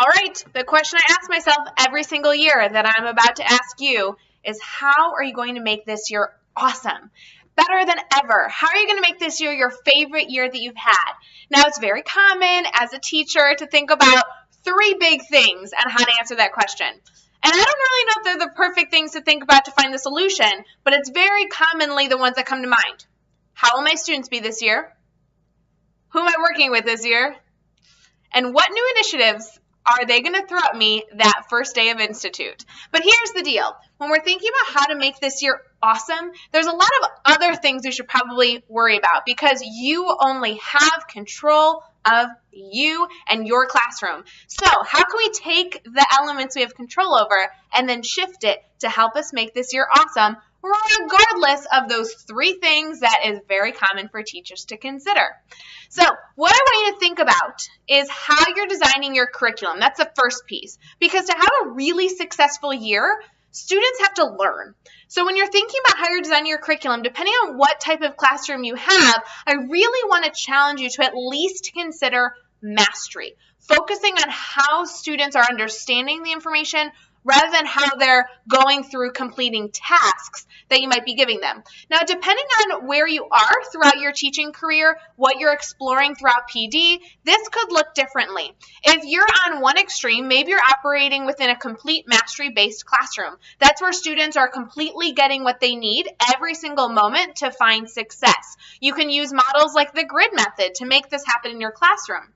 All right, the question I ask myself every single year that I'm about to ask you is, how are you going to make this year awesome? Better than ever. How are you going to make this year your favorite year that you've had? Now, it's very common as a teacher to think about three big things and how to answer that question. And I don't really know if they're the perfect things to think about to find the solution, but it's very commonly the ones that come to mind. How will my students be this year? Who am I working with this year? And what new initiatives are they going to throw at me that first day of Institute? But here's the deal. When we're thinking about how to make this year awesome, there's a lot of other things we should probably worry about because you only have control of you and your classroom. So how can we take the elements we have control over and then shift it to help us make this year awesome, regardless of those three things that is very common for teachers to consider? So what I want you to think about is how you're designing your curriculum. That's the first piece. Because to have a really successful year, students have to learn. So when you're thinking about how you're designing your curriculum, depending on what type of classroom you have, I really want to challenge you to at least consider mastery, focusing on how students are understanding the information rather than how they're going through completing tasks that you might be giving them. Now, depending on where you are throughout your teaching career, what you're exploring throughout PD, this could look differently. If you're on one extreme, maybe you're operating within a complete mastery-based classroom. That's where students are completely getting what they need every single moment to find success. You can use models like the grid method to make this happen in your classroom.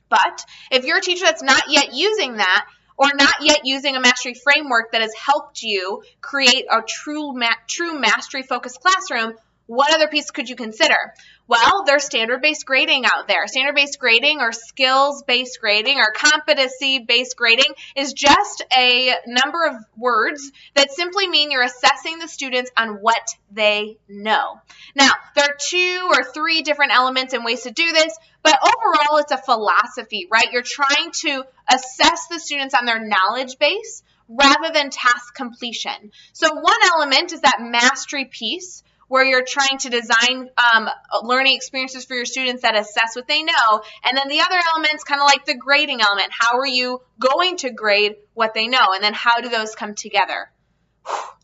But if you're a teacher that's not yet using that, or not yet using a mastery framework that has helped you create a true mastery-focused classroom, what other piece could you consider? Well, there's standard-based grading out there. Standard-based grading or skills-based grading or competency-based grading is just a number of words that simply mean you're assessing the students on what they know. Now, there are 2 or 3 different elements and ways to do this, but overall, it's a philosophy, right? You're trying to assess the students on their knowledge base rather than task completion. So one element is that mastery piece, where you're trying to design learning experiences for your students that assess what they know. And then the other element's kind of like the grading element. How are you going to grade what they know? And then how do those come together?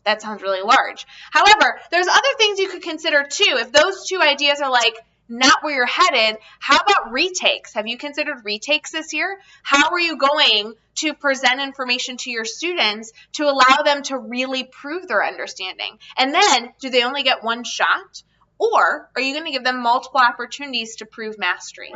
That sounds really large. However, there's other things you could consider too. If those 2 ideas are like not where you're headed, how about retakes? Have you considered retakes this year? How are you going to present information to your students to allow them to really prove their understanding? And then, do they only get one shot? Or are you going to give them multiple opportunities to prove mastery?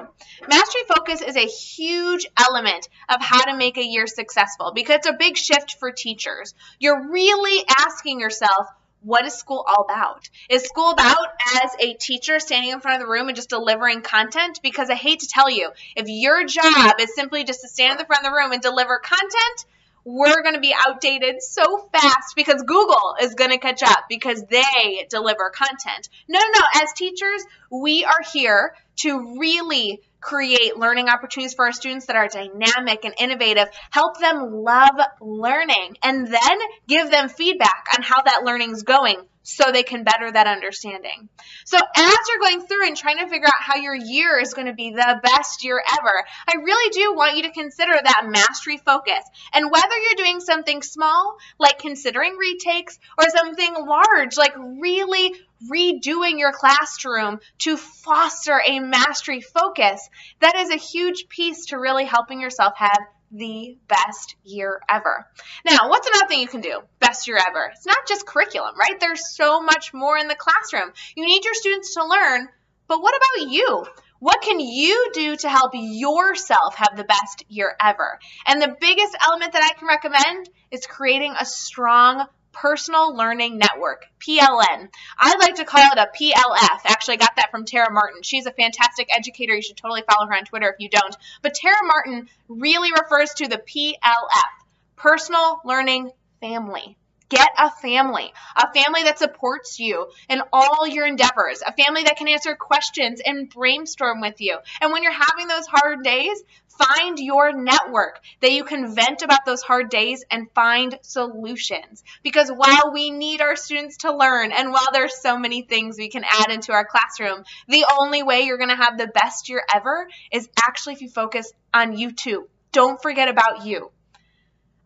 Mastery focus is a huge element of how to make a year successful because it's a big shift for teachers. You're really asking yourself, what is school all about? Is school about as a teacher standing in front of the room and just delivering content? Because I hate to tell you, if your job is simply just to stand in the front of the room and deliver content, we're going to be outdated so fast because Google is going to catch up because they deliver content. No. As teachers, we are here to really create learning opportunities for our students that are dynamic and innovative, help them love learning, and then give them feedback on how that learning is going so they can better that understanding. So as you're going through and trying to figure out how your year is going to be the best year ever, I really do want you to consider that mastery focus. And whether you're doing something small, like considering retakes, or something large, like really redoing your classroom to foster a mastery focus, that is a huge piece to really helping yourself have the best year ever. Now, what's another thing you can do? Best year ever. It's not just curriculum, right? There's so much more in the classroom. You need your students to learn, but what about you? What can you do to help yourself have the best year ever? And the biggest element that I can recommend is creating a strong personal learning network, PLN. I like to call it a PLF. Actually, I got that from Tara Martin. She's a fantastic educator. You should totally follow her on Twitter if you don't. But Tara Martin really refers to the PLF, Personal Learning Family. Get a family that supports you in all your endeavors, a family that can answer questions and brainstorm with you. And when you're having those hard days, find your network that you can vent about those hard days and find solutions. Because while we need our students to learn, and while there's so many things we can add into our classroom, the only way you're going to have the best year ever is actually if you focus on you too. don't forget about you.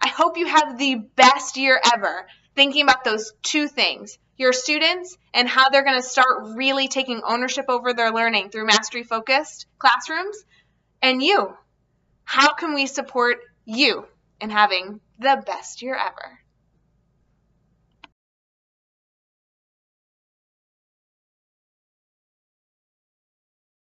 I hope you have the best year ever, thinking about those two things, your students and how they're going to start really taking ownership over their learning through mastery-focused classrooms, and you. How can we support you in having the best year ever?